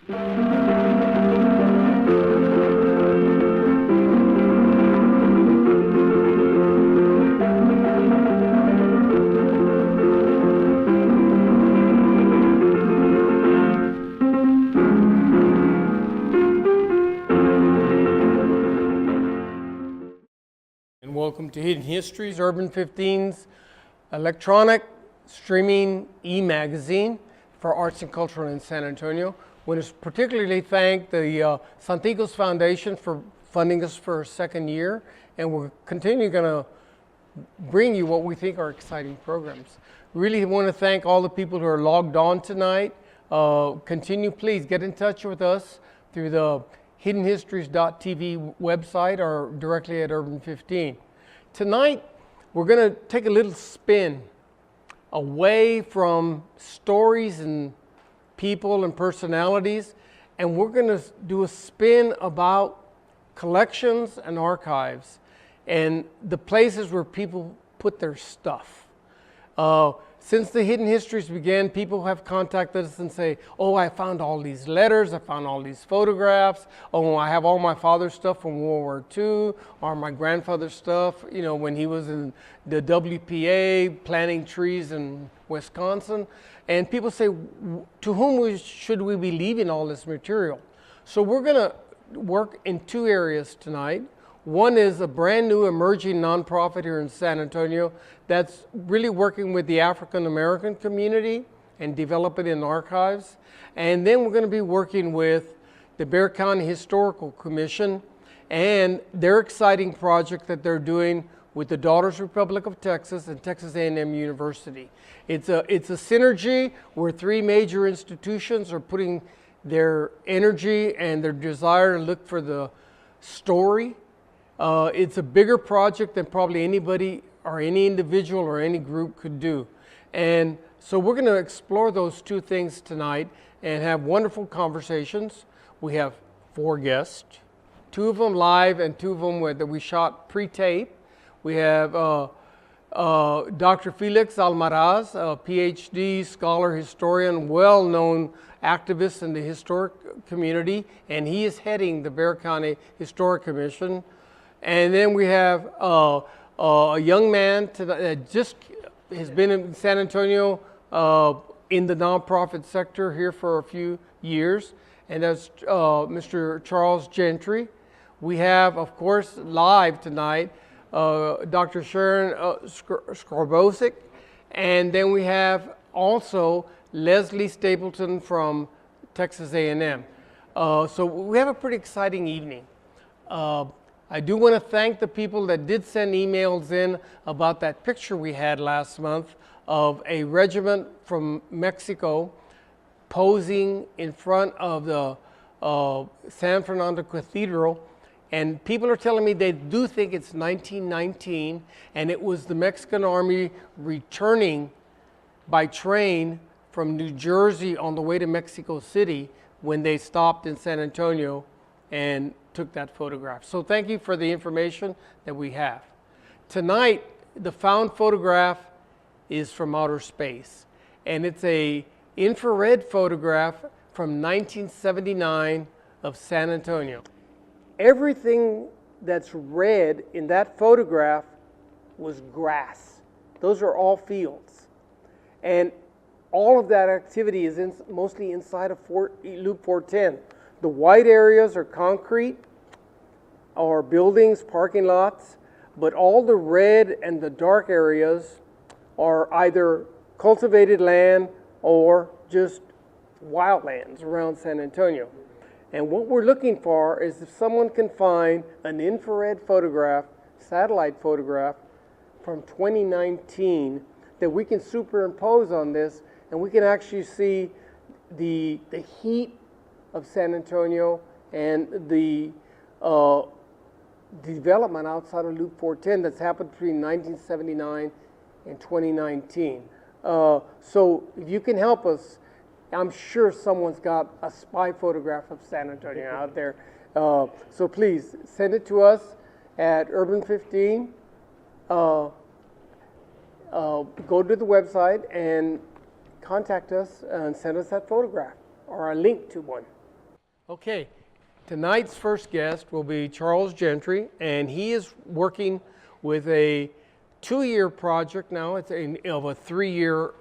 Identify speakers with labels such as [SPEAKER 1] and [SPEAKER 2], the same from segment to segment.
[SPEAKER 1] Welcome to Hidden Histories, URBAN-15's electronic streaming e-magazine for arts and culture in San Antonio. We want to particularly thank the Santigos Foundation for funding us for a second year, and we're continuing going to bring you what we think are exciting programs. Really want to thank all the people who are logged on tonight. Please get in touch with us through the hiddenhistories.tv website or directly at URBAN-15. Tonight, we're going to take a little spin away from stories and people and personalities, and we're going to do a spin about collections and archives and the places where people put their stuff. Since the Hidden Histories began, people have contacted us and say, oh, I found all these letters, I found all these photographs, oh, I have all my father's stuff from World War II, or my grandfather's stuff, you know, when he was in the WPA planting trees in Wisconsin. And people say, to whom should we be leaving all this material? So we're going to work in two areas tonight. One is a brand new emerging nonprofit here in San Antonio that's really working with the African American community and developing an archives. And then we're going to be working with the Bexar County Historical Commission and their exciting project that they're doing with the Daughters Republic of Texas and Texas A&M University. It's a synergy where three major institutions are putting their energy and their desire to look for the story. It's a bigger project than probably anybody or any individual or any group could do. And so we're going to explore those two things tonight and have wonderful conversations. We have 4 guests, 2 of them live and 2 of them that we shot pre-tape. We have Dr. Felix Almaraz, a PhD scholar, historian, well-known activist in the historic community, and he is heading the Bexar County Historic Commission. And then we have a young man that just has been in San Antonio in the nonprofit sector here for a few years, and that's Mr. Charles Gentry. We have, of course, live tonight, Dr. Sharon Skobarcek, and then we have also Leslie Stapleton from Texas A&M. So we have a pretty exciting evening. I do want to thank the people that did send emails in about that picture we had last month of a regiment from Mexico posing in front of the San Fernando Cathedral. And people are telling me they do think it's 1919, and it was the Mexican Army returning by train from New Jersey on the way to Mexico City when they stopped in San Antonio and took that photograph. So thank you for the information that we have. Tonight, the found photograph is from outer space, and it's a infrared photograph from 1979 of San Antonio. Everything that's red in that photograph was grass. Those are all fields. And all of that activity is mostly inside of Loop 410. The white areas are concrete, or buildings, parking lots, but all the red and the dark areas are either cultivated land or just wildlands around San Antonio. And what we're looking for is if someone can find an infrared photograph, satellite photograph from 2019 that we can superimpose on this, and we can actually see the heat of San Antonio and the development outside of Loop 410 that's happened between 1979 and 2019. So if you can help us, I'm sure someone's got a spy photograph of San Antonio out there. So please send it to us at URBAN-15. Go to the website and contact us and send us that photograph or a link to one. Okay, tonight's first guest will be Charles Gentry, and he is working with a 2-year project now. It's of a 3-year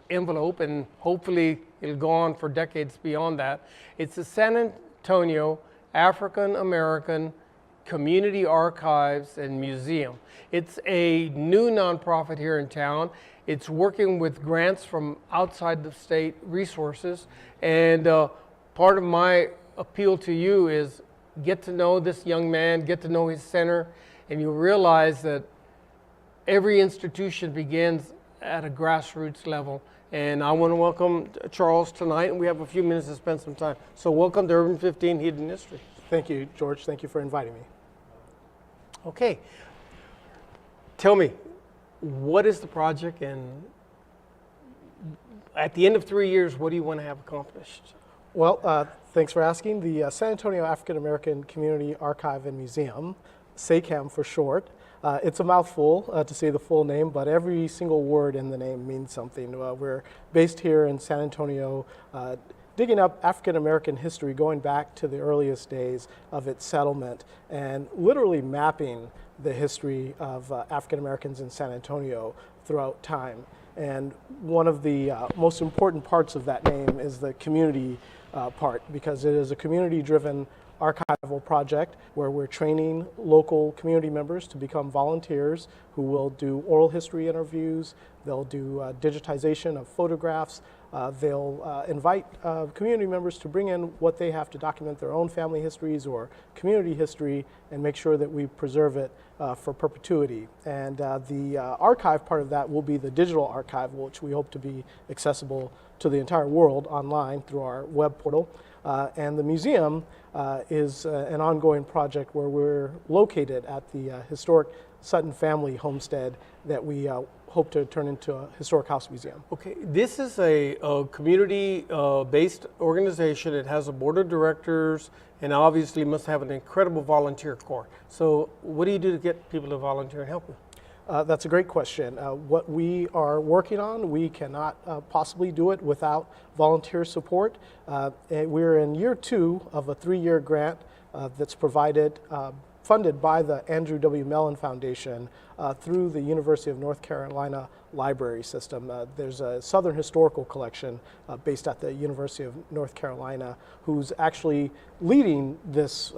[SPEAKER 1] envelope, and hopefully it'll go on for decades beyond that. It's the San Antonio African American Community Archives and Museum. It's a new nonprofit here in town. It's working with grants from outside the state resources, and part of my appeal to you is get to know this young man, get to know his center, and you'll realize that every institution begins at a grassroots level. And I want to welcome Charles tonight, and we have a few minutes to spend some time. So welcome to Urban 15 Hidden History.
[SPEAKER 2] Thank you, George. Thank you for inviting me.
[SPEAKER 1] Okay, tell me, what is the project, and at the end of 3 years, what do you want to have accomplished?
[SPEAKER 2] Well, thanks for asking. The San Antonio African American Community Archive and Museum, SACAM for short. It's a mouthful to say the full name, but every single word in the name means something. We're based here in San Antonio, digging up African American history going back to the earliest days of its settlement and literally mapping the history of African Americans in San Antonio throughout time. And one of the most important parts of that name is the community part, because it is a community-driven archival project where we're training local community members to become volunteers who will do oral history interviews, they'll do digitization of photographs, they'll invite community members to bring in what they have to document their own family histories or community history and make sure that we preserve it for perpetuity. And the archive part of that will be the digital archive, which we hope to be accessible to the entire world online through our web portal. And the museum is an ongoing project where we're located at the historic Sutton family homestead that we hope to turn into a historic house museum.
[SPEAKER 1] Okay, this is a community-based organization. It has a board of directors and obviously must have an incredible volunteer corps. So what do you do to get people to volunteer and help you?
[SPEAKER 2] That's a great question. What we are working on, we cannot possibly do it without volunteer support. We're in year 2 of a 3-year grant that's funded by the Andrew W. Mellon Foundation through the University of North Carolina Library System. There's a Southern Historical Collection based at the University of North Carolina who's actually leading this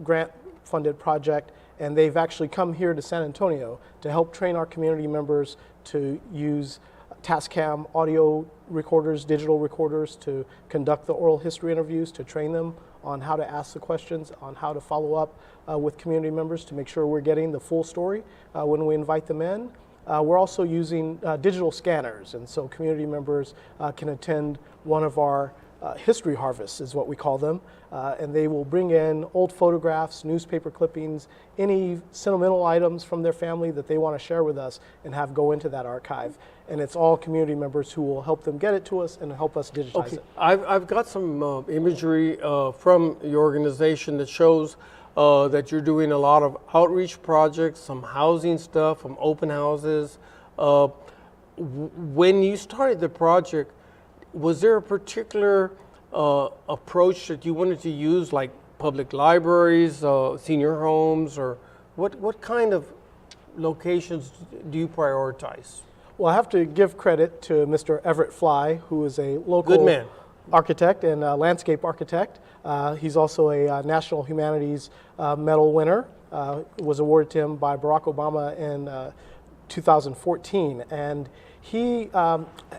[SPEAKER 2] grant-funded project, and they've actually come here to San Antonio to help train our community members to use Tascam audio recorders, digital recorders, to conduct the oral history interviews, to train them on how to ask the questions, on how to follow up with community members to make sure we're getting the full story when we invite them in. We're also using digital scanners, and so community members can attend one of our history harvests is what we call them, and they will bring in old photographs, newspaper clippings, any sentimental items from their family that they want to share with us and have go into that archive. And it's all community members who will help them get it to us and help us digitize it.
[SPEAKER 1] I've got some imagery from your organization that shows that you're doing a lot of outreach projects, some housing stuff, some open houses. When you started the project, was there a particular approach that you wanted to use, like public libraries, senior homes, or what kind of locations do you prioritize?
[SPEAKER 2] Well, I have to give credit to Mr. Everett Fly, who is a local
[SPEAKER 1] Good man.
[SPEAKER 2] Architect and landscape architect. He's also a National Humanities Medal winner. Was awarded to him by Barack Obama in 2014. And he,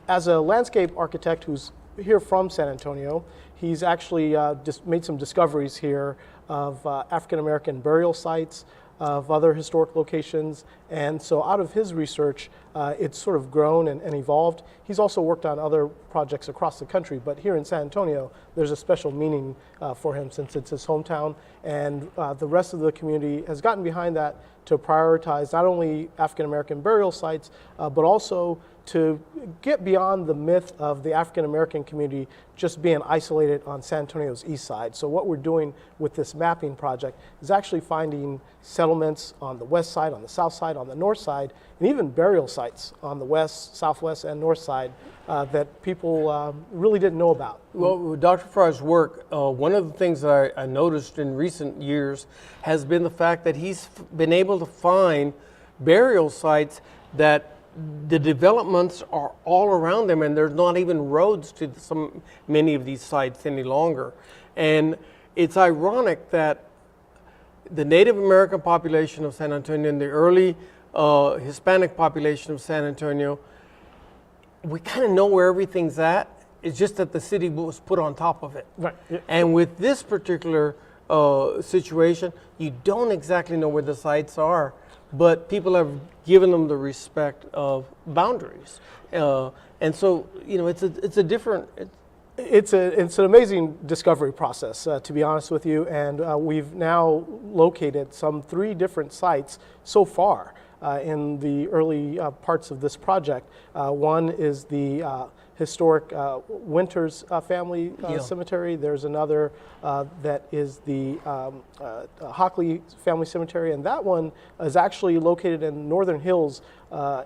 [SPEAKER 2] as a landscape architect who's here from San Antonio, he's actually just made some discoveries here of African American burial sites, of other historic locations, and so out of his research, it's sort of grown and evolved. He's also worked on other projects across the country, but here in San Antonio, there's a special meaning for him since it's his hometown, and the rest of the community has gotten behind that to prioritize not only African American burial sites, but also to get beyond the myth of the African American community just being isolated on San Antonio's east side. So what we're doing with this mapping project is actually finding settlements on the west side, on the south side, on the north side, and even burial sites on the west, southwest, and north side that people really didn't know about.
[SPEAKER 1] Well, with Dr. Fry's work, one of the things that I noticed in recent years has been the fact that he's been able to find burial sites that the developments are all around them, and there's not even roads to many of these sites any longer. And it's ironic that the Native American population of San Antonio and the early Hispanic population of San Antonio, we kind of know where everything's at. It's just that the city was put on top of it.
[SPEAKER 2] Right. Yeah.
[SPEAKER 1] And with this particular situation, you don't exactly know where the sites are, but people have given them the respect of boundaries. And so, you know, it's a different...
[SPEAKER 2] It's an amazing discovery process, to be honest with you, and we've now located some 3 different sites so far in the early parts of this project. One is the historic Winters family cemetery. There's another that is the Hockley family cemetery, and that one is actually located in Northern Hills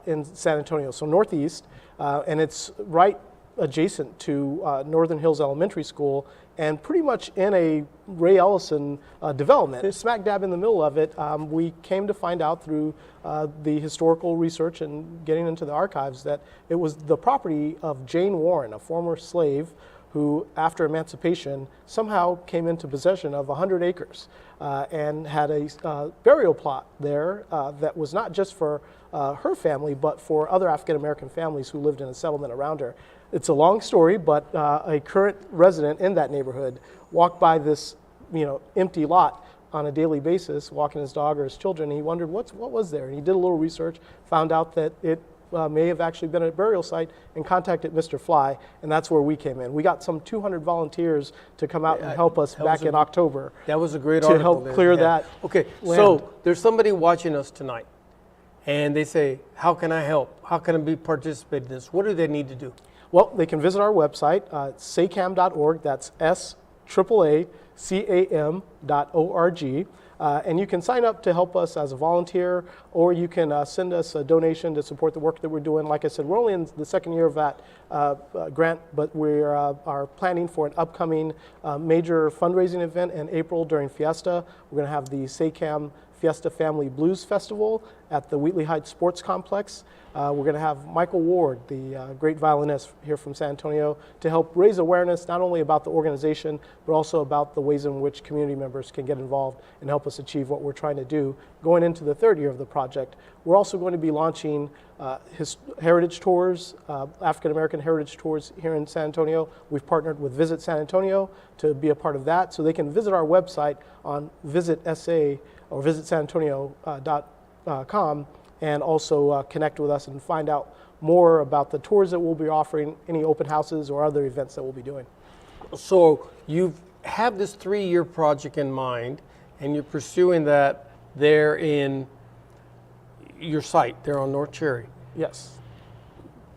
[SPEAKER 2] in San Antonio, so northeast, and it's right adjacent to Northern Hills Elementary School, and pretty much in a Ray Ellison development. Smack dab in the middle of it, we came to find out through the historical research and getting into the archives that it was the property of Jane Warren, a former slave who, after emancipation, somehow came into possession of 100 acres and had a burial plot there that was not just for her family, but for other African American families who lived in a settlement around her. It's a long story, but a current resident in that neighborhood walked by this, empty lot on a daily basis, walking his dog or his children, and he wondered what was there. And he did a little research, found out that it may have actually been a burial site, and contacted Mr. Fly, and that's where we came in. We got some 200 volunteers to come out and help us back in October.
[SPEAKER 1] That was a great
[SPEAKER 2] to
[SPEAKER 1] article.
[SPEAKER 2] help clear that.
[SPEAKER 1] Okay,
[SPEAKER 2] land.
[SPEAKER 1] so there's somebody watching us tonight, and they say, how can I help? How can I be participate in this? What do they need to do?
[SPEAKER 2] Well, they can visit our website, sacam.org. That's SAAACAM.org. And you can sign up to help us as a volunteer, or you can send us a donation to support the work that we're doing. Like I said, we're only in the second year of that grant, but we are planning for an upcoming major fundraising event in April during Fiesta. We're going to have the SACAM Fiesta Family Blues Festival at the Wheatley Heights Sports Complex. We're going to have Michael Ward, the great violinist here from San Antonio, to help raise awareness not only about the organization, but also about the ways in which community members can get involved and help us achieve what we're trying to do. Going into the 3rd year of the project, we're also going to be launching heritage tours, African American heritage tours here in San Antonio. We've partnered with Visit San Antonio to be a part of that, so they can visit our website on VisitSA or visitsanantonio.com and also connect with us and find out more about the tours that we'll be offering, any open houses or other events that we'll be doing.
[SPEAKER 1] So you have this 3-year project in mind, and you're pursuing that there in your site, there on North Cherry.
[SPEAKER 2] Yes.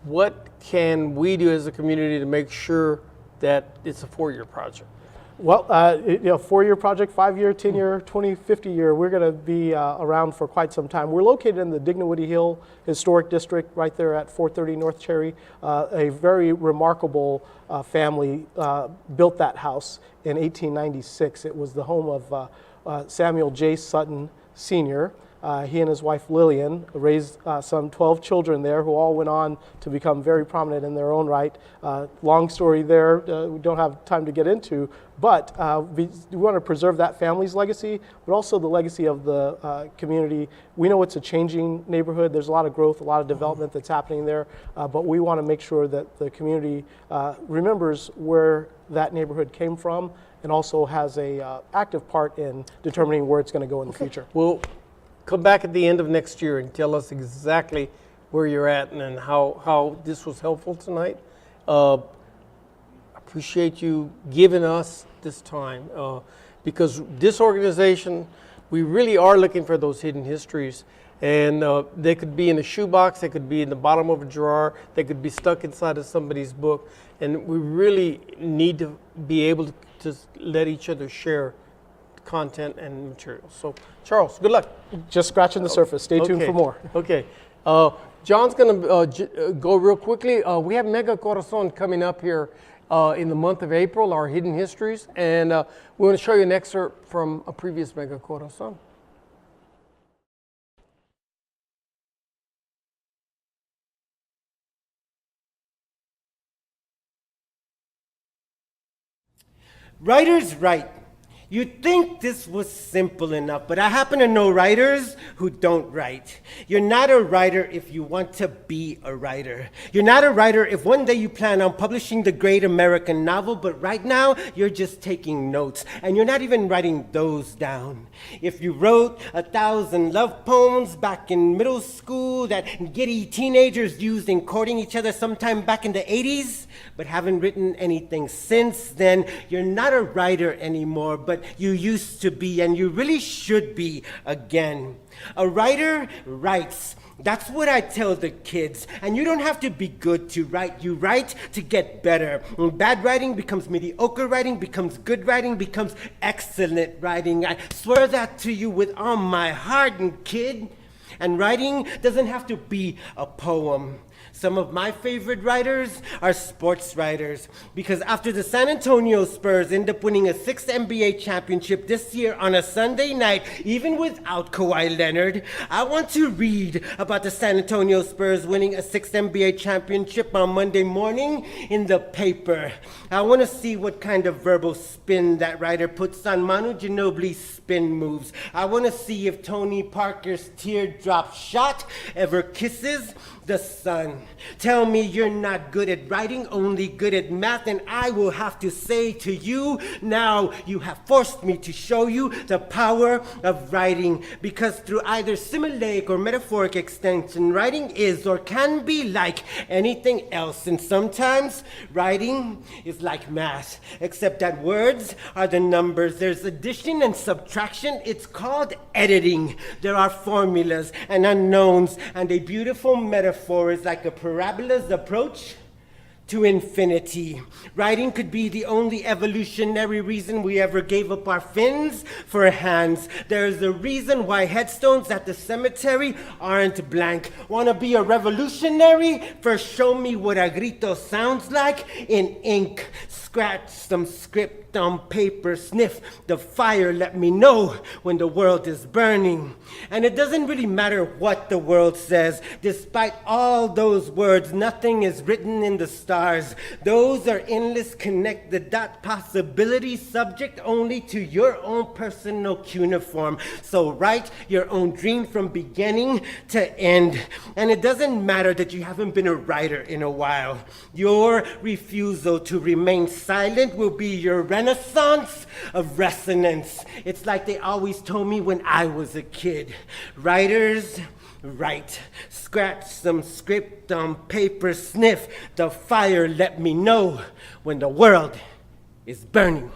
[SPEAKER 1] What can we do as a community to make sure that it's a 4-year project?
[SPEAKER 2] Well, 4-year project, 5-year, 10-year, 20, 50-year, we're going to be around for quite some time. We're located in the Dignity Hill Historic District right there at 430 North Cherry. A very remarkable family built that house in 1896. It was the home of Samuel J. Sutton Sr. He and his wife Lillian raised some 12 children there who all went on to become very prominent in their own right. Long story there, we don't have time to get into, but we want to preserve that family's legacy, but also the legacy of the community. We know it's a changing neighborhood. There's a lot of growth, a lot of development that's happening there, but we want to make sure that the community remembers where that neighborhood came from and also has a active part in determining where it's going to go in the future.
[SPEAKER 1] Well, come back at the end of next year and tell us exactly where you're at and how this was helpful tonight. Appreciate you giving us this time because this organization, we really are looking for those hidden histories, And they could be in a shoebox, they could be in the bottom of a drawer, they could be stuck inside of somebody's book. And we really need to be able to just let each other share content and materials. So, Charles, good luck.
[SPEAKER 2] Just scratching the surface. Stay tuned for more.
[SPEAKER 1] Okay. John's going to go real quickly. We have Mega Corazon coming up here in the month of April, our Hidden Histories. And we want to show you an excerpt from a previous Mega Corazon.
[SPEAKER 3] Writers write. You'd think this was simple enough, but I happen to know writers who don't write. You're not a writer if you want to be a writer. You're not a writer if one day you plan on publishing the great American novel, but right now you're just taking notes, and you're not even writing those down. If you wrote 1,000 love poems back in middle school that giddy teenagers used in courting each other sometime back in the 80s, but haven't written anything since, then you're not a writer anymore, but you used to be, and you really should be again. A writer writes. That's what I tell the kids. And you don't have to be good to write. You write to get better. When bad writing becomes mediocre writing, becomes good writing, becomes excellent writing. I swear that to you with all my heart, and kid. And writing doesn't have to be a poem. Some of my favorite writers are sports writers, because after the San Antonio Spurs end up winning a 6th NBA championship this year on a Sunday night, even without Kawhi Leonard, I want to read about the San Antonio Spurs winning a 6th NBA championship on Monday morning in the paper. I want to see what kind of verbal spin that writer puts on Manu Ginobili's spin moves. I want to see if Tony Parker's teardrop shot ever kisses the sun. Tell me you're not good at writing, only good at math, and I will have to say to you, now you have forced me to show you the power of writing, because through either similaric or metaphoric extension, writing is or can be like anything else, and sometimes writing is like math, except that words are the numbers. There's addition and subtraction. It's called editing. There are formulas and unknowns, and a beautiful metaphor is like a parabola's approach to infinity. Writing could be the only evolutionary reason we ever gave up our fins for hands. There's a reason why headstones at the cemetery aren't blank. Want to be a revolutionary? First show me what a grito sounds like in ink. Scratch some script on paper, sniff the fire, let me know when the world is burning. And it doesn't really matter what the world says. Despite all those words, nothing is written in the stars. Those are endless connect the dot possibilities, subject only to your own personal cuneiform. So write your own dream from beginning to end. And it doesn't matter that you haven't been a writer in a while. Your refusal to remain silent will be your renaissance of resonance. It's like they always told me when I was a kid. Writers write. Scratch some script on paper, sniff the fire, let me know when the world is burning.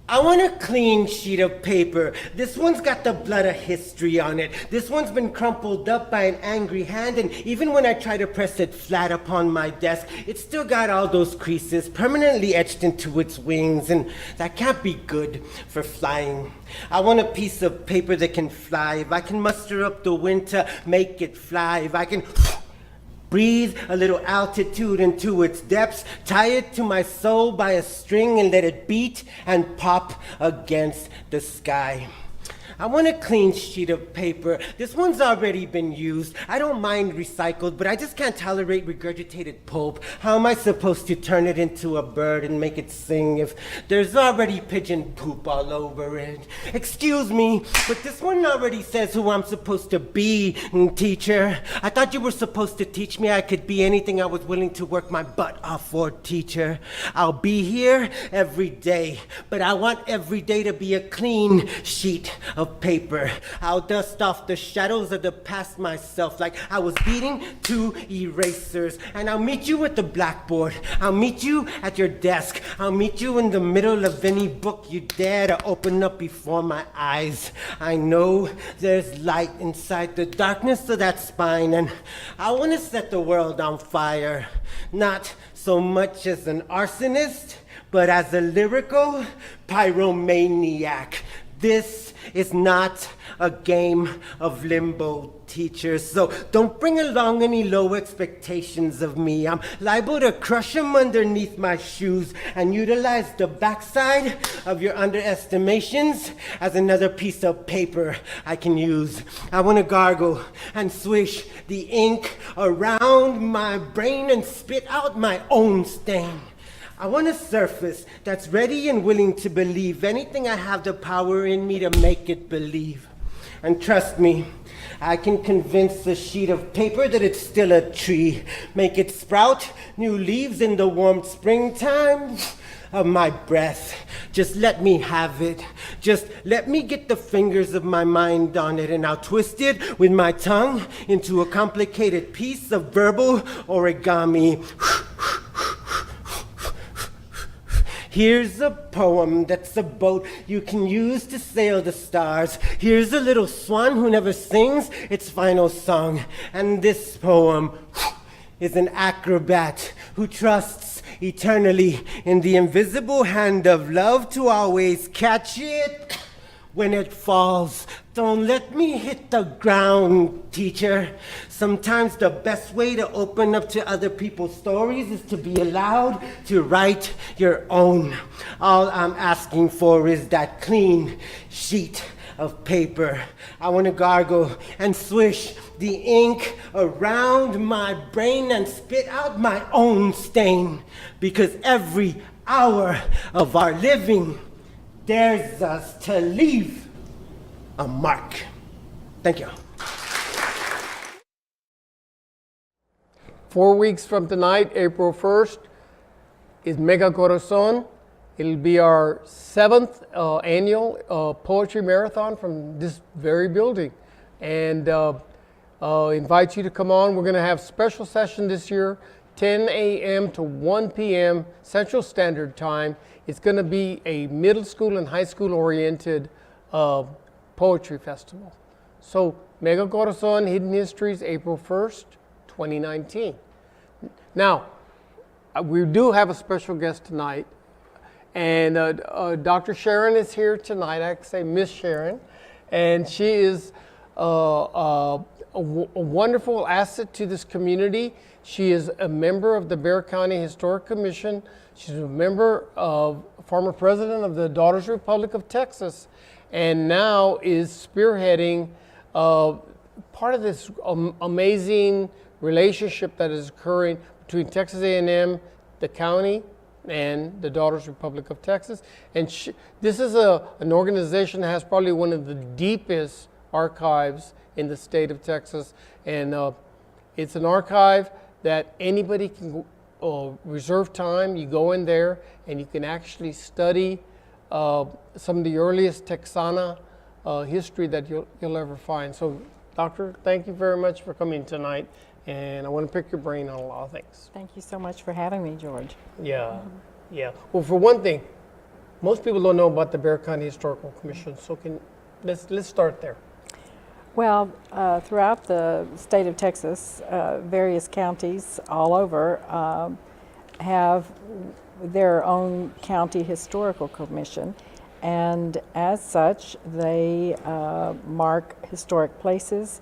[SPEAKER 3] I want a clean sheet of paper. This one's got the blood of history on it. This one's been crumpled up by an angry hand, and even when I try to press it flat upon my desk, it's still got all those creases permanently etched into its wings, and that can't be good for flying. I want a piece of paper that can fly. If I can muster up the wind to make it fly, if I can breathe a little altitude into its depths, tie it to my soul by a string and let it beat and pop against the sky. I want a clean sheet of paper. This one's already been used. I don't mind recycled, but I just can't tolerate regurgitated pulp. How am I supposed to turn it into a bird and make it sing if there's already pigeon poop all over it? Excuse me, but this one already says who I'm supposed to be, teacher. I thought you were supposed to teach me I could be anything I was willing to work my butt off for, teacher. I'll be here every day, but I want every day to be a clean sheet of of paper. I'll dust off the shadows of the past myself like I was beating two erasers. And I'll meet you at the blackboard. I'll meet you at your desk. I'll meet you in the middle of any book you dare to open up before my eyes. I know there's light inside the darkness of that spine, and I want to set the world on fire. Not so much as an arsonist, but as a lyrical pyromaniac. This is not a game of limbo, teachers, so don't bring along any low expectations of me. I'm liable to crush them underneath my shoes and utilize the backside of your underestimations as another piece of paper I can use. I want to gargle and swish the ink around my brain and spit out my own stain. I want a surface that's ready and willing to believe anything I have the power in me to make it believe. And trust me, I can convince a sheet of paper that it's still a tree, make it sprout new leaves in the warm springtime of my breath. Just let me have it. Just let me get the fingers of my mind on it, and I'll twist it with my tongue into a complicated piece of verbal origami. Here's a poem that's a boat you can use to sail the stars. Here's a little swan who never sings its final song. And this poem is an acrobat who trusts eternally in the invisible hand of love to always catch it when it falls. Don't let me hit the ground, teacher. Sometimes the best way to open up to other people's stories is to be allowed to write your own. All I'm asking for is that clean sheet of paper. I want to gargle and swish the ink around my brain and spit out my own stain, because every hour of our living dares us to leave a mark. Thank you.
[SPEAKER 1] 4 weeks from tonight, April 1st, is Mega Corazon. It'll be our 7th annual poetry marathon from this very building. And invite you to come on. We're going to have special session this year, 10 a.m. to 1 p.m. Central Standard Time. It's going to be a middle school and high school oriented poetry festival. So Mega Corazon, Hidden Histories, April 1st, 2019. Now, we do have a special guest tonight, and Dr. Sharon is here tonight. I can say Miss Sharon, and she is a wonderful asset to this community. She is a member of the Bexar County Historic Commission. She's a member of, former president of the Daughters Republic of Texas, and now is spearheading part of this amazing relationship that is occurring between Texas A&M, the county, and the Daughters Republic of Texas. And this is an organization that has probably one of the deepest archives in the state of Texas. And it's an archive that anybody can reserve time. You go in there and you can actually study some of the earliest Texana history that you'll ever find. So, Doctor, thank you very much for coming tonight. And I want to pick your brain on a lot of things.
[SPEAKER 4] Thank you so much for having me, George.
[SPEAKER 1] Yeah, yeah. Well, for one thing, most people don't know about the Bexar County Historical Commission. So let's start there.
[SPEAKER 4] Well, throughout the state of Texas, various counties all over have their own county historical commission, and as such, they mark historic places.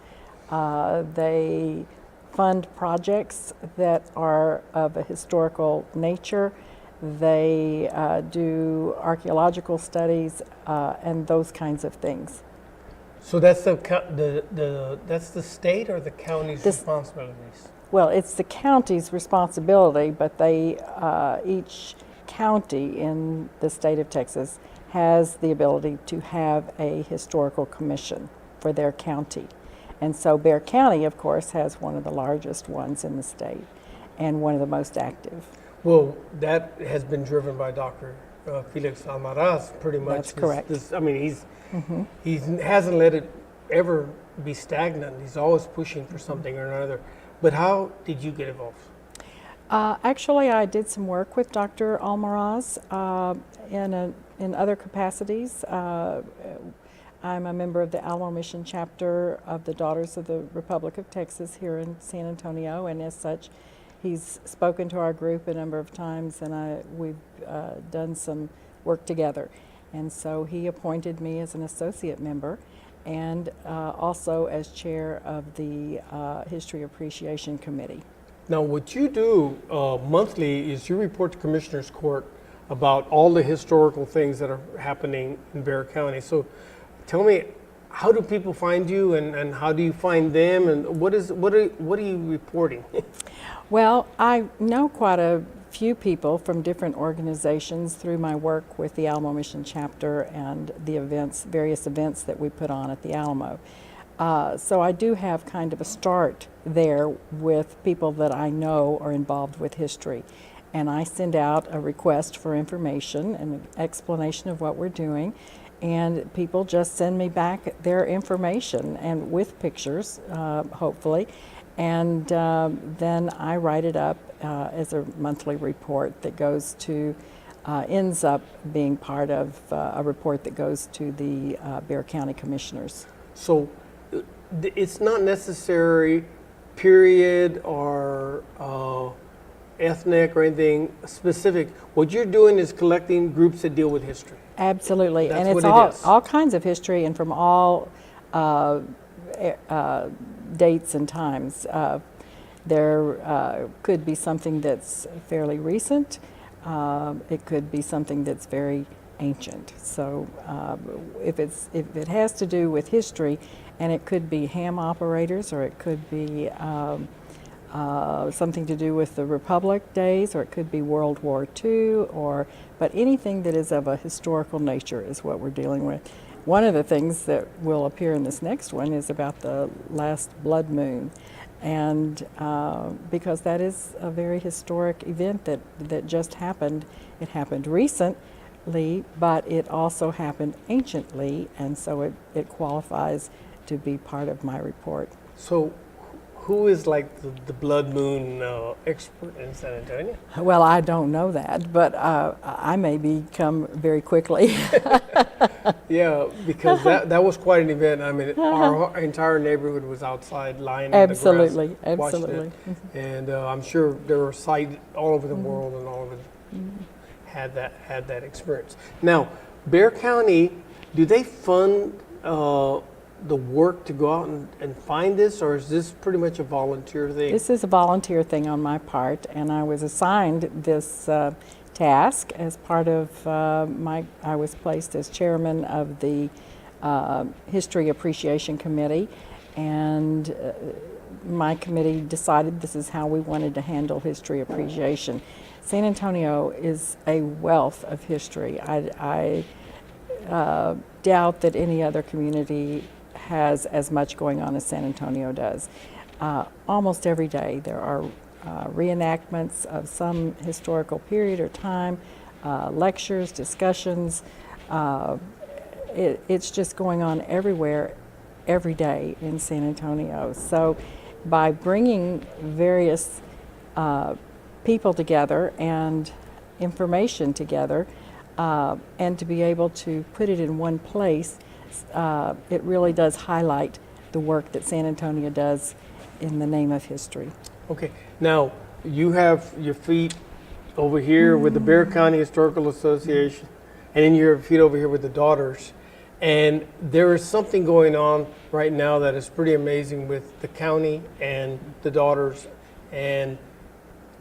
[SPEAKER 4] They fund projects that are of a historical nature. They do archaeological studies and those kinds of things.
[SPEAKER 1] So that's that's the state or the county's responsibilities?
[SPEAKER 4] Well, it's the county's responsibility, but they each county in the state of Texas has the ability to have a historical commission for their county. And so Bexar County, of course, has one of the largest ones in the state and one of the most active.
[SPEAKER 1] Well, that has been driven by Dr. Felix Almaraz, pretty much.
[SPEAKER 4] That's correct.
[SPEAKER 1] I mean, he hasn't let it ever be stagnant. He's always pushing for something or another. But how did you get involved?
[SPEAKER 4] Actually, I did some work with Dr. Almaraz in other capacities. I'm a member of the Alamo Mission chapter of the Daughters of the Republic of Texas here in San Antonio, and as such, he's spoken to our group a number of times, and we've done some work together. And so he appointed me as an associate member and also as chair of the History Appreciation Committee.
[SPEAKER 1] Now, what you do monthly is you report to Commissioner's Court about all the historical things that are happening in Bexar County. So tell me, how do people find you, and how do you find them, and what are you reporting?
[SPEAKER 4] Well, I know quite a few people from different organizations through my work with the Alamo Mission chapter and the various events that we put on at the Alamo. So I do have kind of a start there with people that I know are involved with history. And I send out a request for information and an explanation of what we're doing. And people just send me back their information and with pictures, hopefully. And then I write it up as a monthly report that goes to, ends up being part of a report that goes to the Bexar County Commissioners.
[SPEAKER 1] So it's not necessary period or ethnic or anything specific. What you're doing is collecting groups that deal with history.
[SPEAKER 4] Absolutely.
[SPEAKER 1] That's
[SPEAKER 4] and it's
[SPEAKER 1] what it is.
[SPEAKER 4] all kinds of history and from all dates and times. There could be something that's fairly recent. It could be something that's very ancient. So if it has to do with history, and it could be ham operators, or it could be something to do with the Republic days, or it could be World War II, but anything that is of a historical nature is what we're dealing with. One of the things that will appear in this next one is about the last blood moon, and because that is a very historic event that just happened. It happened recently, but it also happened anciently, and so it qualifies to be part of my report.
[SPEAKER 1] So who is like the blood moon expert in San Antonio?
[SPEAKER 4] Well, I don't know that, but I may become very quickly.
[SPEAKER 1] Yeah, because that was quite an event. I mean, our entire neighborhood was outside lying in the grass, watching
[SPEAKER 4] Absolutely.
[SPEAKER 1] it. And I'm sure there were sites all over the world, and all of it had that experience. Now, Bexar County, do they fund the work to go out and find this, or is this pretty much a volunteer thing?
[SPEAKER 4] This is a volunteer thing on my part, and I was assigned this task as part of I was placed as chairman of the History Appreciation Committee, and my committee decided this is how we wanted to handle history appreciation. San Antonio is a wealth of history. I doubt that any other community has as much going on as San Antonio does. Almost every day there are reenactments of some historical period or time, lectures, discussions. It's just going on everywhere, every day in San Antonio. So by bringing various people together and information together, and to be able to put it in one place, it really does highlight the work that San Antonio does in the name of history.
[SPEAKER 1] Okay, now you have your feet over here with the Bexar County Historical Association, and then your feet over here with the Daughters. And there is something going on right now that is pretty amazing with the county and the Daughters and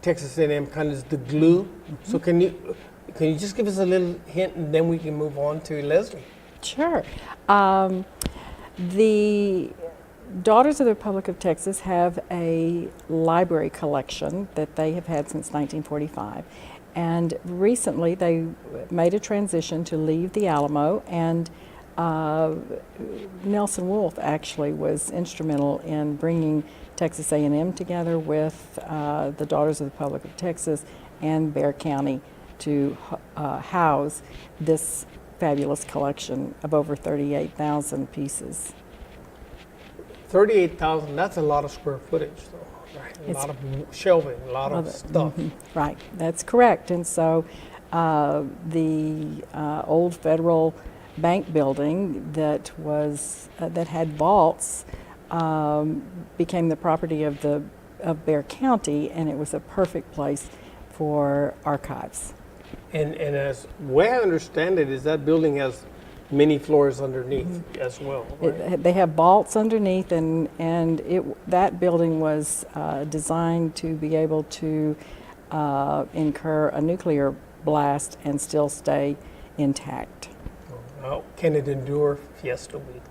[SPEAKER 1] Texas A&M, kind of the glue. So can you just give us a little hint, and then we can move on to Leslie?
[SPEAKER 4] Sure. The Daughters of the Republic of Texas have a library collection that they have had since 1945. And recently they made a transition to leave the Alamo, and Nelson Wolff actually was instrumental in bringing Texas A&M together with the Daughters of the Republic of Texas and Bexar County to house this fabulous collection of over 38,000 pieces.
[SPEAKER 1] 38,000, that's a lot of square footage, though, right? A lot of shelving, a lot of stuff.
[SPEAKER 4] Right, that's correct. And so the old Federal Bank building that had vaults became the property of Bexar County, and it was a perfect place for archives.
[SPEAKER 1] And as way I understand it, is that building has many floors underneath as well, right?
[SPEAKER 4] They have vaults underneath, and that building was designed to be able to incur a nuclear blast and still stay intact.
[SPEAKER 1] Well, can it endure Fiesta Week?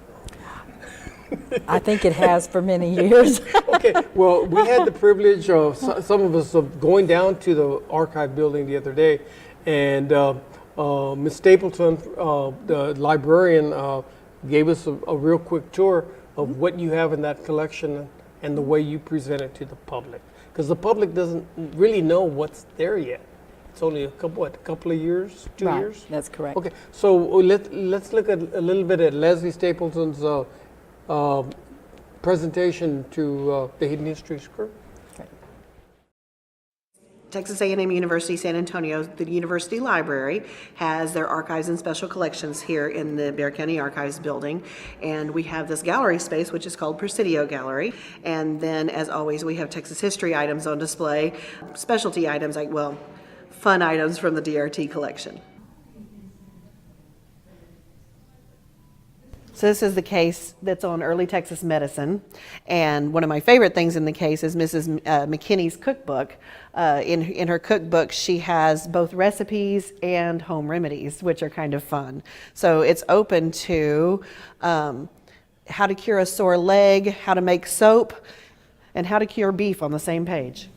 [SPEAKER 4] I think it has for many years.
[SPEAKER 1] Okay, well, we had the privilege of some of us of going down to the archive building the other day, and Ms. Stapleton, the librarian, gave us a real quick tour of what you have in that collection and the way you present it to the public. Because the public doesn't really know what's there yet. It's only a couple of years, 2
[SPEAKER 4] Right,
[SPEAKER 1] years?
[SPEAKER 4] that's correct.
[SPEAKER 1] Okay, so let's look at a little bit at Leslie Stapleton's presentation to the Hidden Histories crew.
[SPEAKER 5] Texas A&M University San Antonio, the University Library, has their archives and special collections here in the Bexar County Archives building. And we have this gallery space, which is called Presidio Gallery. And then, as always, we have Texas history items on display, specialty items like, well, fun items from the DRT collection. So this is the case that's on early Texas medicine, and one of my favorite things in the case is Mrs. McKinney's cookbook. In her cookbook, she has both recipes and home remedies, which are kind of fun. So it's open to how to cure a sore leg, how to make soap, and how to cure beef on the same page.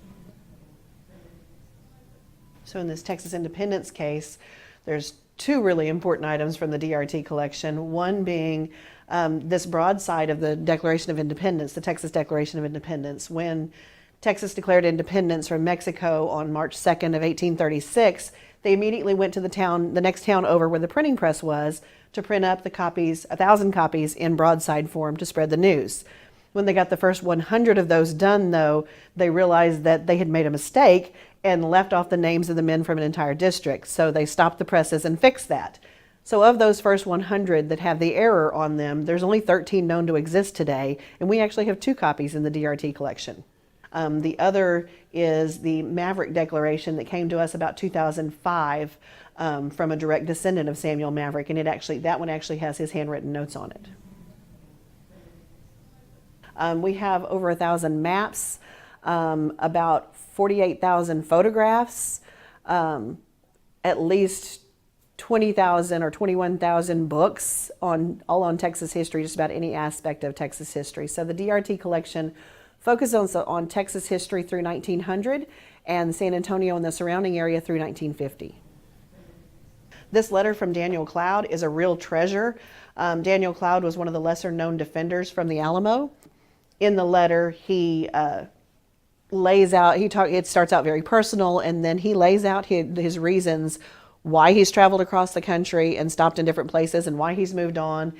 [SPEAKER 5] So in this Texas Independence case, there's two really important items from the DRT collection, one being this broadside of the Declaration of Independence, the Texas Declaration of Independence. When Texas declared independence from Mexico on March 2nd of 1836, they immediately went to the next town over where the printing press was, to print up the copies, 1,000 copies in broadside form to spread the news. When they got the first 100 of those done, though, they realized that they had made a mistake and left off the names of the men from an entire district. So they stopped the presses and fixed that. So of those first 100 that have the error on them, there's only 13 known to exist today, and we actually have 2 copies in the DRT collection. The other is the Maverick Declaration that came to us about 2005 from a direct descendant of Samuel Maverick, and that one actually has his handwritten notes on it. We have over 1,000 maps, about 48,000 photographs, at least 20,000 or 21,000 books all on Texas history, just about any aspect of Texas history. So the DRT collection focuses on Texas history through 1900 and San Antonio and the surrounding area through 1950. This letter from Daniel Cloud is a real treasure. Daniel Cloud was one of the lesser known defenders from the Alamo. In the letter, he lays out, it starts out very personal, and then he lays out his reasons why he's traveled across the country and stopped in different places, and why he's moved on,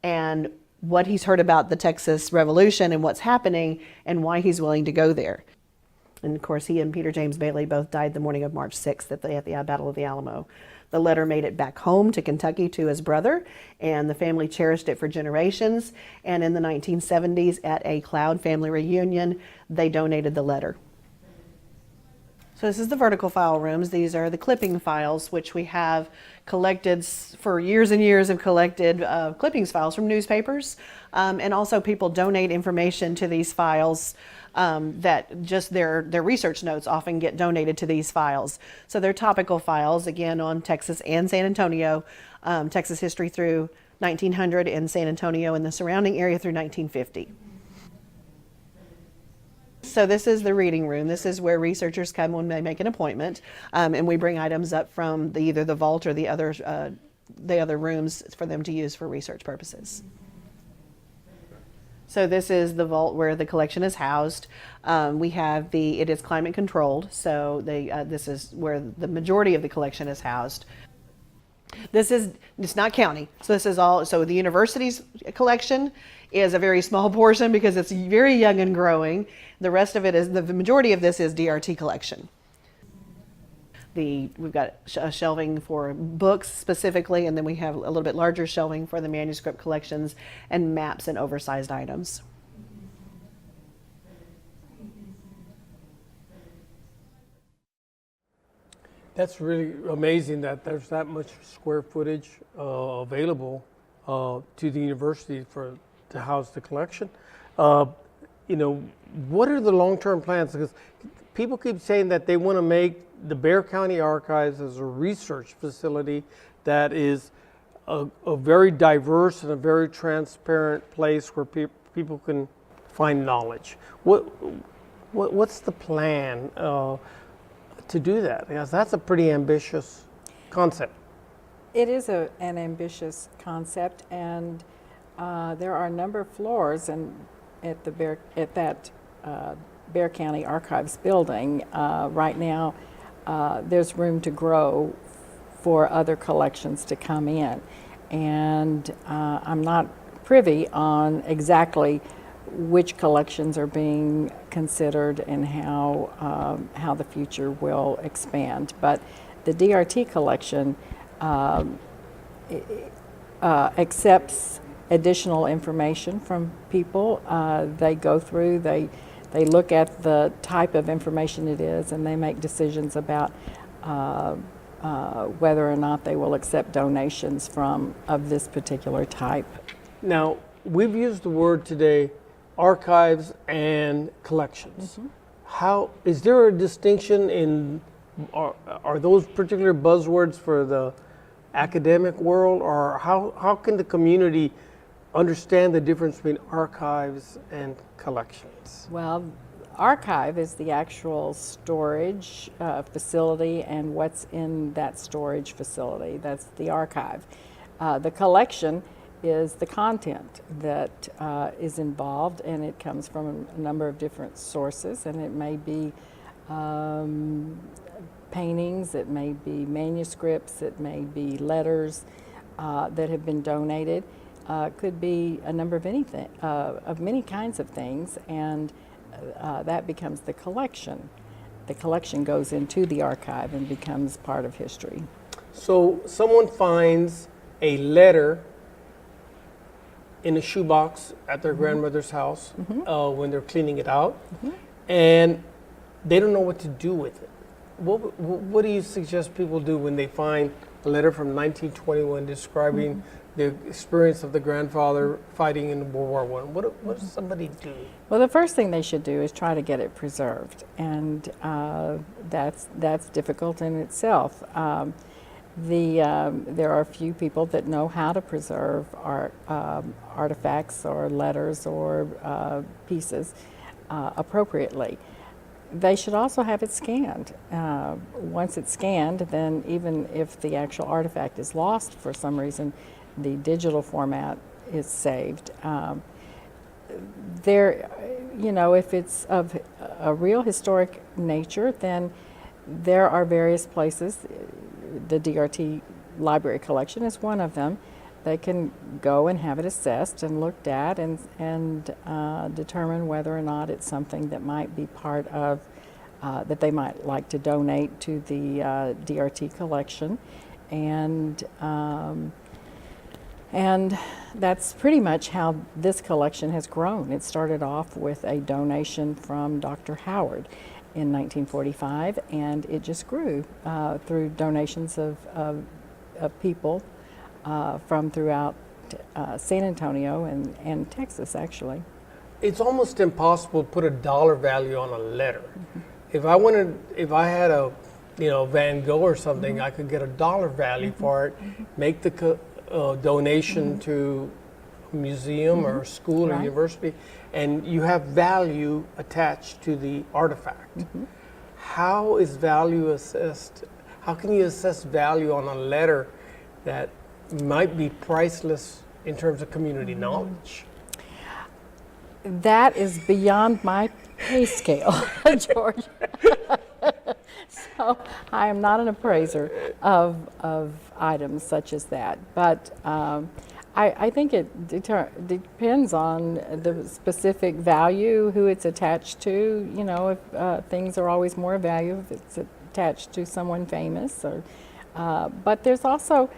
[SPEAKER 5] and what he's heard about the Texas Revolution and what's happening, and why he's willing to go there. And of course, he and Peter James Bailey both died the morning of March 6th at the Battle of the Alamo. The letter made it back home to Kentucky to his brother, and the family cherished it for generations. And in the 1970s, at a Cloud family reunion, they donated the letter. So this is the vertical file rooms. These are the clipping files, which we have collected for years and years, have collected clippings files from newspapers. And also people donate information to these files that just their research notes often get donated to these files. So they're topical files, again, on Texas and San Antonio, Texas history through 1900 and San Antonio and the surrounding area through 1950. So this is the reading room. This is where researchers come when they make an appointment, and we bring items up from either the vault or the other rooms for them to use for research purposes. So this is the vault where the collection is housed. We have it is climate controlled, so this is where the majority of the collection is housed. It's not county, so this is all, so the university's collection is a very small portion because it's very young and growing. The rest of it is, the majority of this is DRT collection. We've got a shelving for books specifically, and then we have a little bit larger shelving for the manuscript collections and maps and oversized items.
[SPEAKER 1] That's really amazing that there's that much square footage available to the university to house the collection. You know, what are the long-term plans? Because people keep saying that they want to make the Bexar County Archives as a research facility that is a very diverse and a very transparent place where people can find knowledge. What's the plan to do that? Because that's a pretty ambitious concept.
[SPEAKER 4] It is an ambitious concept, and there are a number of floors at that Bexar County Archives building. Right now, there's room to grow for other collections to come in, and I'm not privy on exactly which collections are being considered and how the future will expand. But the DRT collection accepts additional information from people. They go through, they look at the type of information it is, and they make decisions about whether or not they will accept donations of this particular type.
[SPEAKER 1] Now, we've used the word today, archives and collections. How is there a distinction in, are those particular buzzwords for the academic world, or how can the community understand the difference between archives and collections?
[SPEAKER 4] Well, archive is the actual storage facility and what's in that storage facility. That's the archive. The collection is the content that is involved, and it comes from a number of different sources, and it may be paintings, it may be manuscripts, it may be letters that have been donated. Could be a number of anything, of many kinds of things, and that becomes the collection. The collection goes into the archive and becomes part of history.
[SPEAKER 1] So someone finds a letter in a shoebox at their grandmother's house when they're cleaning it out, and they don't know what to do with it. What do you suggest people do when they find a letter from 1921 describing the experience of the grandfather fighting in World War I? What does somebody do?
[SPEAKER 4] Well, the first thing they should do is try to get it preserved, and that's difficult in itself. There are a few people that know how to preserve artifacts or letters or pieces appropriately. They should also have it scanned. Once it's scanned, then even if the actual artifact is lost for some reason, the digital format is saved. If it's of a real historic nature, then there are various places. The DRT library collection is one of them. They can go and have it assessed and looked at and determine whether or not it's something that might be part of, that they might like to donate to the DRT collection. And that's pretty much how this collection has grown. It started off with a donation from Dr. Howard in 1945, and it just grew through donations of people from throughout San Antonio and Texas, actually.
[SPEAKER 1] It's almost impossible to put a dollar value on a letter. If I had a Van Gogh or something, I could get a dollar value for it, make the donation to a museum or a school or university, and you have value attached to the artifact. How is value assessed? How can you assess value on a letter that might be priceless in terms of community knowledge?
[SPEAKER 4] That is beyond my pay scale, George. So I am not an appraiser of items such as that. But I think it depends on the specific value, who it's attached to. You know, if things are always more valuable if it's attached to someone famous. Or, but there's also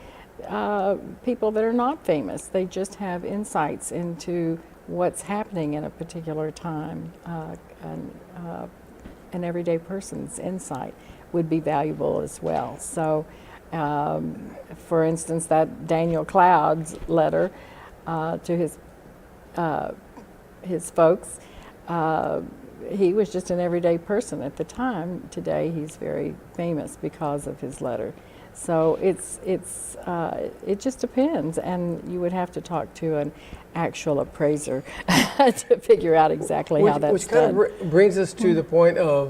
[SPEAKER 4] people that are not famous. They just have insights into what's happening in a particular time. An everyday person's insight would be valuable as well. So, for instance, that Daniel Cloud's letter to his folks, he was just an everyday person at the time. Today, he's very famous because of his letter. So it just depends, and you would have to talk to an actual appraiser to figure out exactly how that's done.
[SPEAKER 1] Which kind of brings us to the point of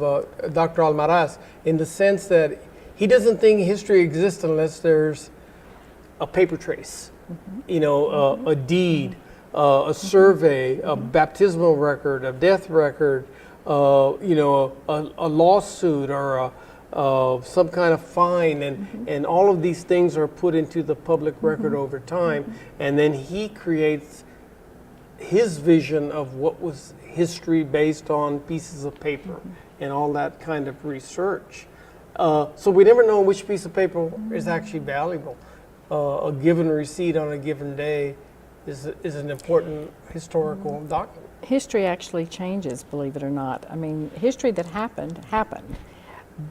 [SPEAKER 1] Dr. Almaraz, in the sense that he doesn't think history exists unless there's a paper trace, you know, a deed, a survey, a baptismal record, a death record, you know, a lawsuit or some kind of fine, and all of these things are put into the public record over time, and then he creates his vision of what was history based on pieces of paper and all that kind of research. So we never know which piece of paper is actually valuable. A given receipt on a given day is an important historical document.
[SPEAKER 4] History actually changes, believe it or not. I mean, history that happened.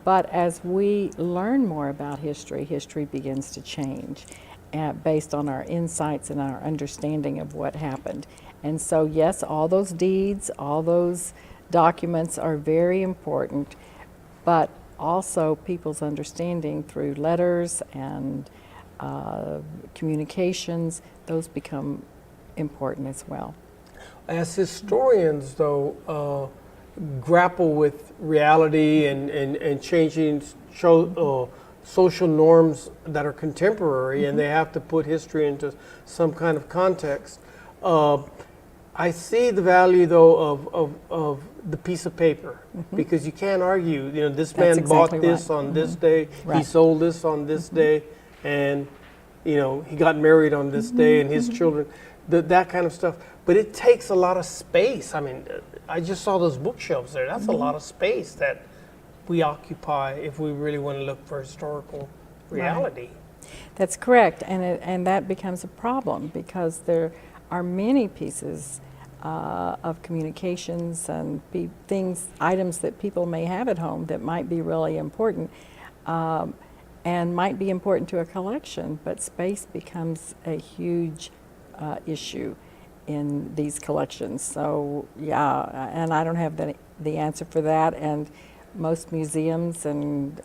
[SPEAKER 4] But as we learn more about history, history begins to change based on our insights and our understanding of what happened. And so, yes, all those deeds, all those documents are very important, but also people's understanding through letters and communications, those become important as well.
[SPEAKER 1] As historians, though, grapple with reality and changing social norms that are contemporary, and they have to put history into some kind of context. I see the value, though, of the piece of paper, because you can't argue. You know, this man bought this on this day, he sold this on this day, and you know, he got married on this day, and his children, that kind of stuff. But it takes a lot of space. I mean, I just saw those bookshelves there. That's a lot of space that we occupy if we really want to look for historical reality.
[SPEAKER 4] Right. That's correct, and that becomes a problem because there are many pieces of communications and items that people may have at home that might be really important and might be important to a collection, but space becomes a huge issue in these collections. So yeah, and I don't have the answer for that, and most museums and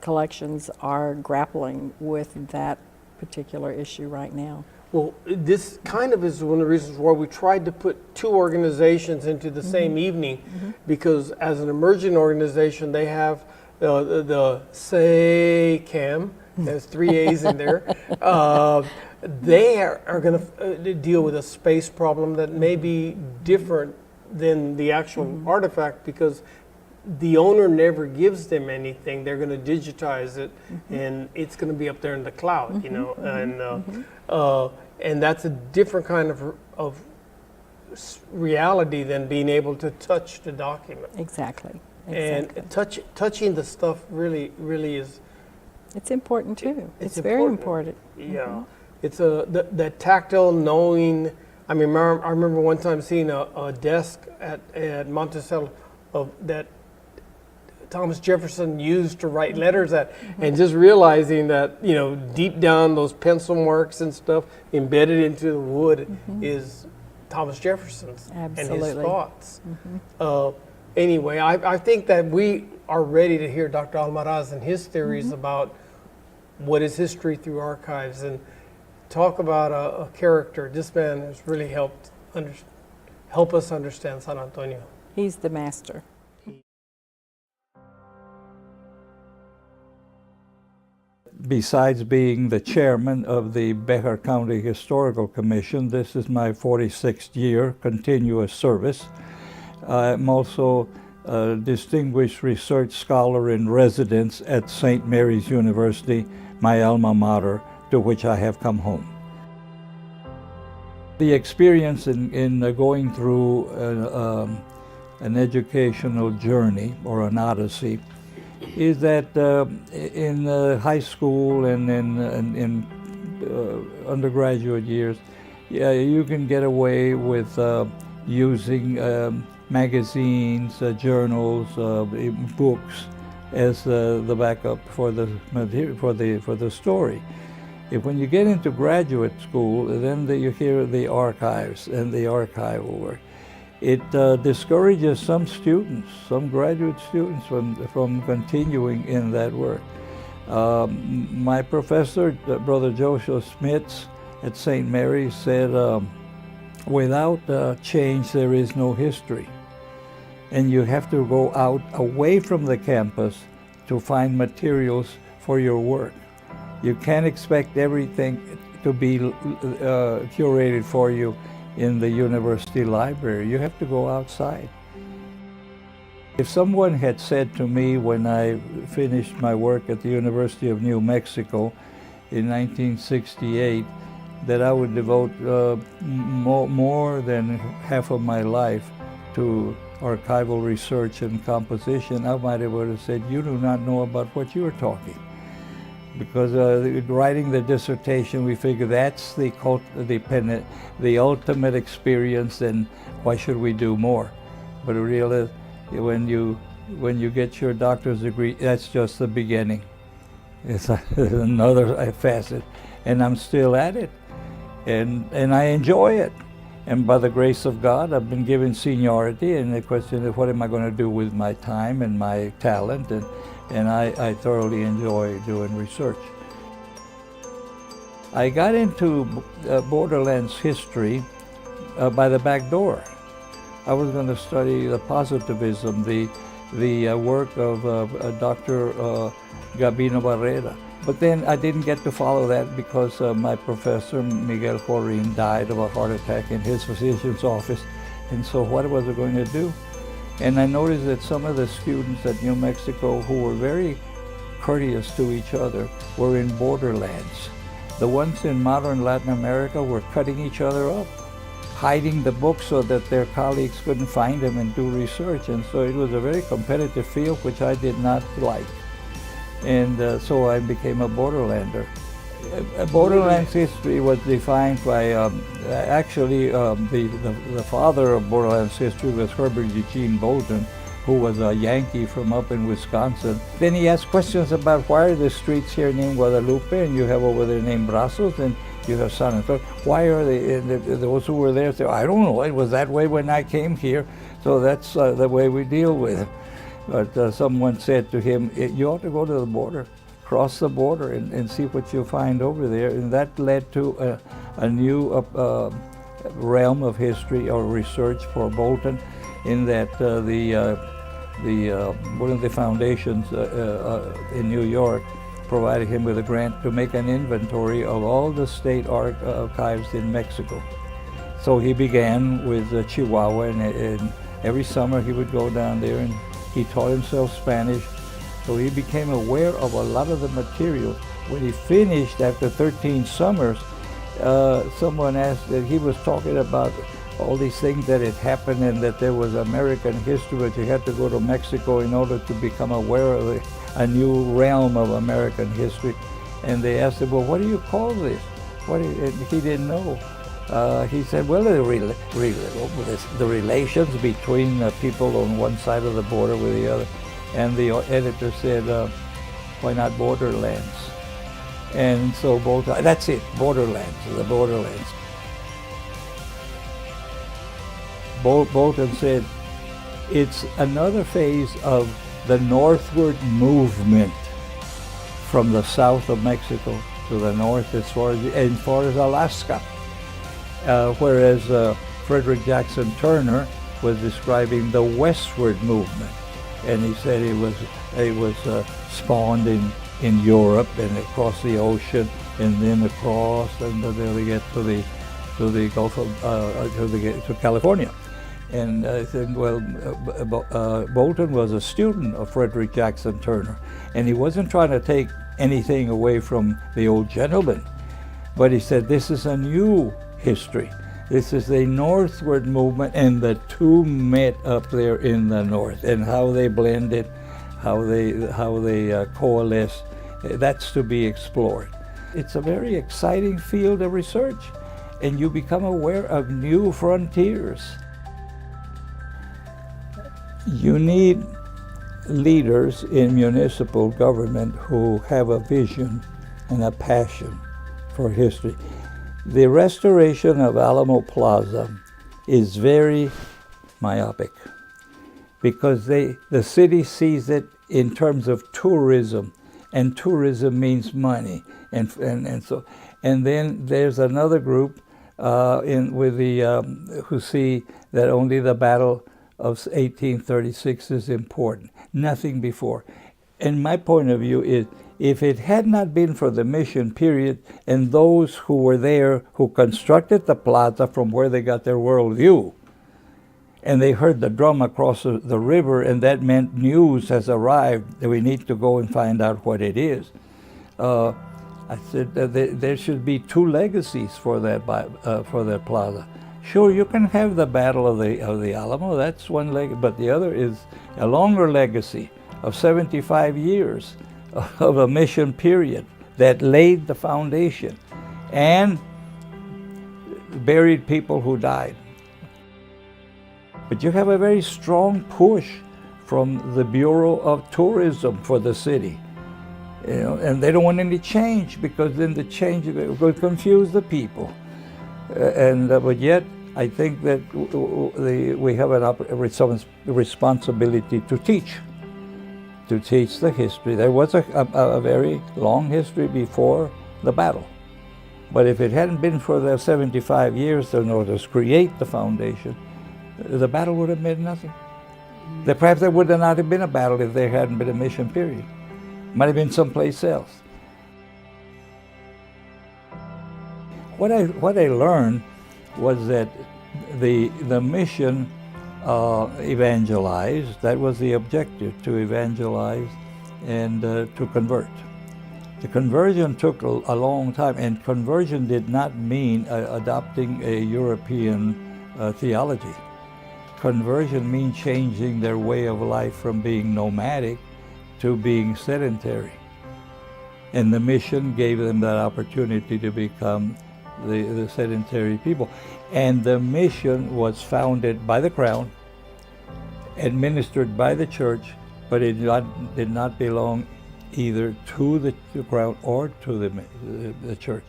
[SPEAKER 4] collections are grappling with that particular issue right now.
[SPEAKER 1] Well, this kind of is one of the reasons why we tried to put two organizations into the same evening, because as an emerging organization, they have the SACAM, there's 3 A's in there. They are going to deal with a space problem that may be different than the actual artifact, because the owner never gives them anything. They're going to digitize it, and it's going to be up there in the cloud, you know, and that's a different kind of reality than being able to touch the document.
[SPEAKER 4] Exactly.
[SPEAKER 1] And touching the stuff really is.
[SPEAKER 4] It's important too. It's very important.
[SPEAKER 1] Yeah, it's that tactile knowing. I mean, I remember one time seeing a desk at Monticello that Thomas Jefferson used to write letters at, and just realizing that, you know, deep down those pencil marks and stuff embedded into the wood is Thomas Jefferson's and his thoughts. Anyway, I think that we are ready to hear Dr. Almaraz and his theories about what is history through archives, and talk about a character. This man has really helped help us understand San Antonio.
[SPEAKER 4] He's the master.
[SPEAKER 6] besides being the chairman of the Bexar County Historical Commission, this is my 46th year continuous service. I'm also a distinguished research scholar in residence at St. Mary's University, my alma mater, to which I have come home. The experience in going through an educational journey or an odyssey is that in high school and in undergraduate years, yeah, you can get away with using magazines, journals, books as the backup for the material, for the story. When you get into graduate school, then you hear the archives and the archival work. It discourages some students, some graduate students, from continuing in that work. My professor, Brother Joshua Smits at St. Mary's, said, without change there is no history. And you have to go out away from the campus to find materials for your work. You can't expect everything to be curated for you in the university library. You have to go outside. If someone had said to me when I finished my work at the University of New Mexico in 1968 that I would devote more than half of my life to archival research and composition, I might have said, you do not know about what you're talking. Because writing the dissertation, we figure that's the ultimate experience, and why should we do more? But really, when you get your doctor's degree, that's just the beginning. It's another facet, and I'm still at it, and I enjoy it. And by the grace of God, I've been given seniority, and the question is, what am I going to do with my time and my talent? And I thoroughly enjoy doing research. I got into Borderlands history by the back door. I was going to study the positivism, the work of Dr. Gabino Barrera. But then I didn't get to follow that because my professor, Miguel Corrin, died of a heart attack in his physician's office. And so what was I going to do? And I noticed that some of the students at New Mexico who were very courteous to each other were in borderlands. The ones in modern Latin America were cutting each other up, hiding the books so that their colleagues couldn't find them and do research. And so it was a very competitive field, which I did not like. And so I became a borderlander. Borderlands history was defined by, the father of Borderlands history was Herbert Eugene Bolton, who was a Yankee from up in Wisconsin. Then he asked questions about why are the streets here named Guadalupe, and you have over there named Brazos, and you have San Antonio. Why are they, and those who were there said, I don't know, it was that way when I came here, so that's the way we deal with it. But someone said to him, you ought to go to the border, cross the border and see what you find over there. And that led to a new realm of history or research for Bolton, in that one of the foundations in New York provided him with a grant to make an inventory of all the state archives in Mexico. So he began with Chihuahua, and every summer he would go down there, and he taught himself Spanish, so he became aware of a lot of the material. When he finished after 13 summers, someone asked that he was talking about all these things that had happened and that there was American history, but you had to go to Mexico in order to become aware of a new realm of American history. And they asked him, well, what do you call this? And he didn't know. He said, well, the relations between people on one side of the border with the other. And the editor said, why not Borderlands? And so that's it, Borderlands, the Borderlands. Bolton said, it's another phase of the northward movement from the south of Mexico to the north as far as Alaska. Whereas Frederick Jackson Turner was describing the westward movement, and he said it was spawned in in Europe and across the ocean and then across until they get to the Gulf of to California. And I said, well, Bolton was a student of Frederick Jackson Turner, and he wasn't trying to take anything away from the old gentleman, but he said, this is a new history. This is a northward movement, and the two met up there in the north, and how they blended, how they coalesced, that's to be explored. It's a very exciting field of research, and you become aware of new frontiers. You need leaders in municipal government who have a vision and a passion for history. The restoration of Alamo Plaza is very myopic because the city sees it in terms of tourism, and tourism means money, and then there's another group who see that only the Battle of 1836 is important, nothing before. And my point of view is, if it had not been for the mission period and those who were there who constructed the plaza from where they got their worldview, and they heard the drum across the river, and that meant news has arrived, that we need to go and find out what it is. I said there should be two legacies for that plaza. Sure, you can have the Battle of the Alamo, that's one leg, but the other is a longer legacy of 75 years of a mission period that laid the foundation and buried people who died. But you have a very strong push from the Bureau of Tourism for the city. And they don't want any change, because then the change will confuse the people. But yet, I think that we have a responsibility to teach the history. There was a very long history before the battle. But if it hadn't been for the 75 years in order to create the foundation, the battle would have meant nothing. Perhaps there would not have been a battle if there hadn't been a mission period. Might have been someplace else. What I learned was that the mission evangelized. That was the objective, to evangelize and to convert. The conversion took a long time, and conversion did not mean adopting a European theology. Conversion means changing their way of life from being nomadic to being sedentary. And the mission gave them that opportunity to become the sedentary people. And the mission was founded by the Crown, administered by the church, but it did not belong either to the Crown or to the church.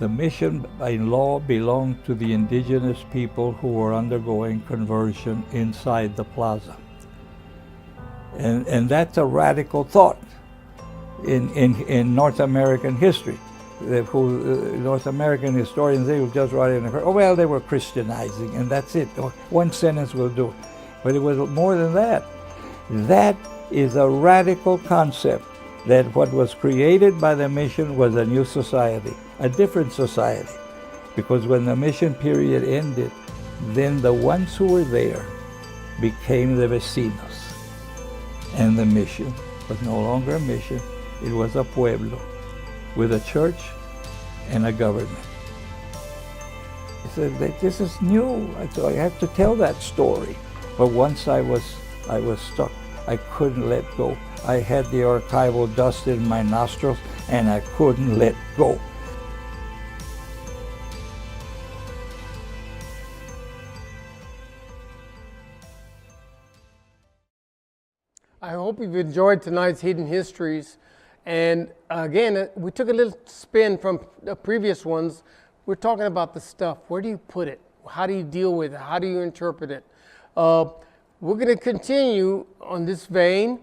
[SPEAKER 6] The mission by law belonged to the indigenous people who were undergoing conversion inside the plaza. And that's a radical thought in North American history. North American historians, they would just write in, oh well, they were Christianizing, and that's it. One sentence will do. But it was more than that. That is a radical concept, that what was created by the mission was a new society, a different society. Because when the mission period ended, then the ones who were there became the vecinos. And the mission was no longer a mission, it was a pueblo with a church and a government. He said that this is new, so I have to tell that story. But once I was stuck, I couldn't let go. I had the archival dust in my nostrils and I couldn't let go.
[SPEAKER 1] I hope you've enjoyed tonight's Hidden Histories. And again, we took a little spin from the previous ones. We're talking about the stuff. Where do you put it? How do you deal with it? How do you interpret it? We're going to continue on this vein.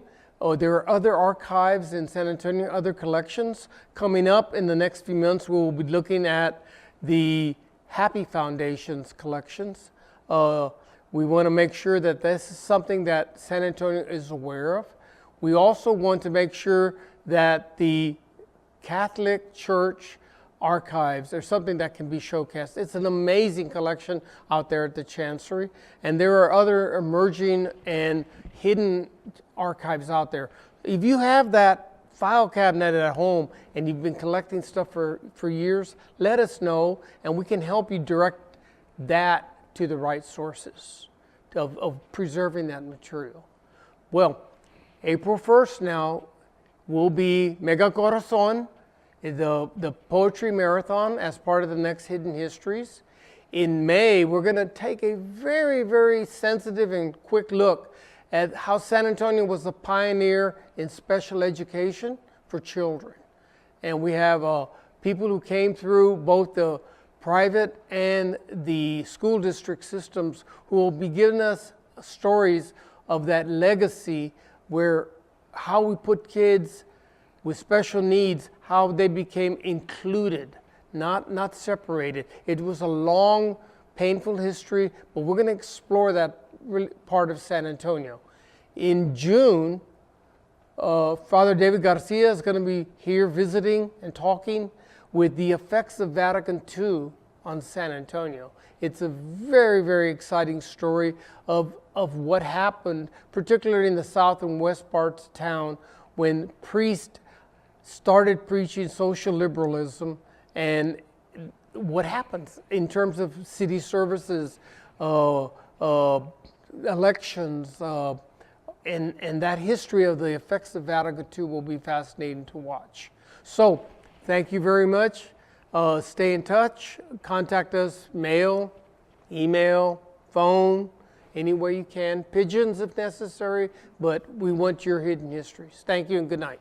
[SPEAKER 1] There are other archives in San Antonio, other collections. Coming up in the next few months, we will be looking at the Happy Foundation's collections. We want to make sure that this is something that San Antonio is aware of. We also want to make sure that the Catholic Church archives are something that can be showcased. It's an amazing collection out there at the Chancery, and there are other emerging and hidden archives out there. If you have that file cabinet at home and you've been collecting stuff for years, let us know and we can help you direct that to the right sources of preserving that material. Well, April 1st now will be Mega Corazon, the poetry marathon as part of the next Hidden Histories. In May, we're going to take a very, very sensitive and quick look at how San Antonio was a pioneer in special education for children. And we have people who came through both the private and the school district systems who will be giving us stories of that legacy, where how we put kids with special needs, how they became included, not separated. It was a long, painful history, but we're going to explore that part of San Antonio. In June, Father David Garcia is going to be here visiting and talking with the effects of Vatican II on San Antonio. It's a very, very exciting story of what happened, particularly in the south and west parts of town, when priests started preaching social liberalism, and what happens in terms of city services, elections, and that history of the effects of Vatican II will be fascinating to watch. So, thank you very much. Stay in touch. Contact us, mail, email, phone, any way you can. Pigeons if necessary, but we want your hidden histories. Thank you and good night.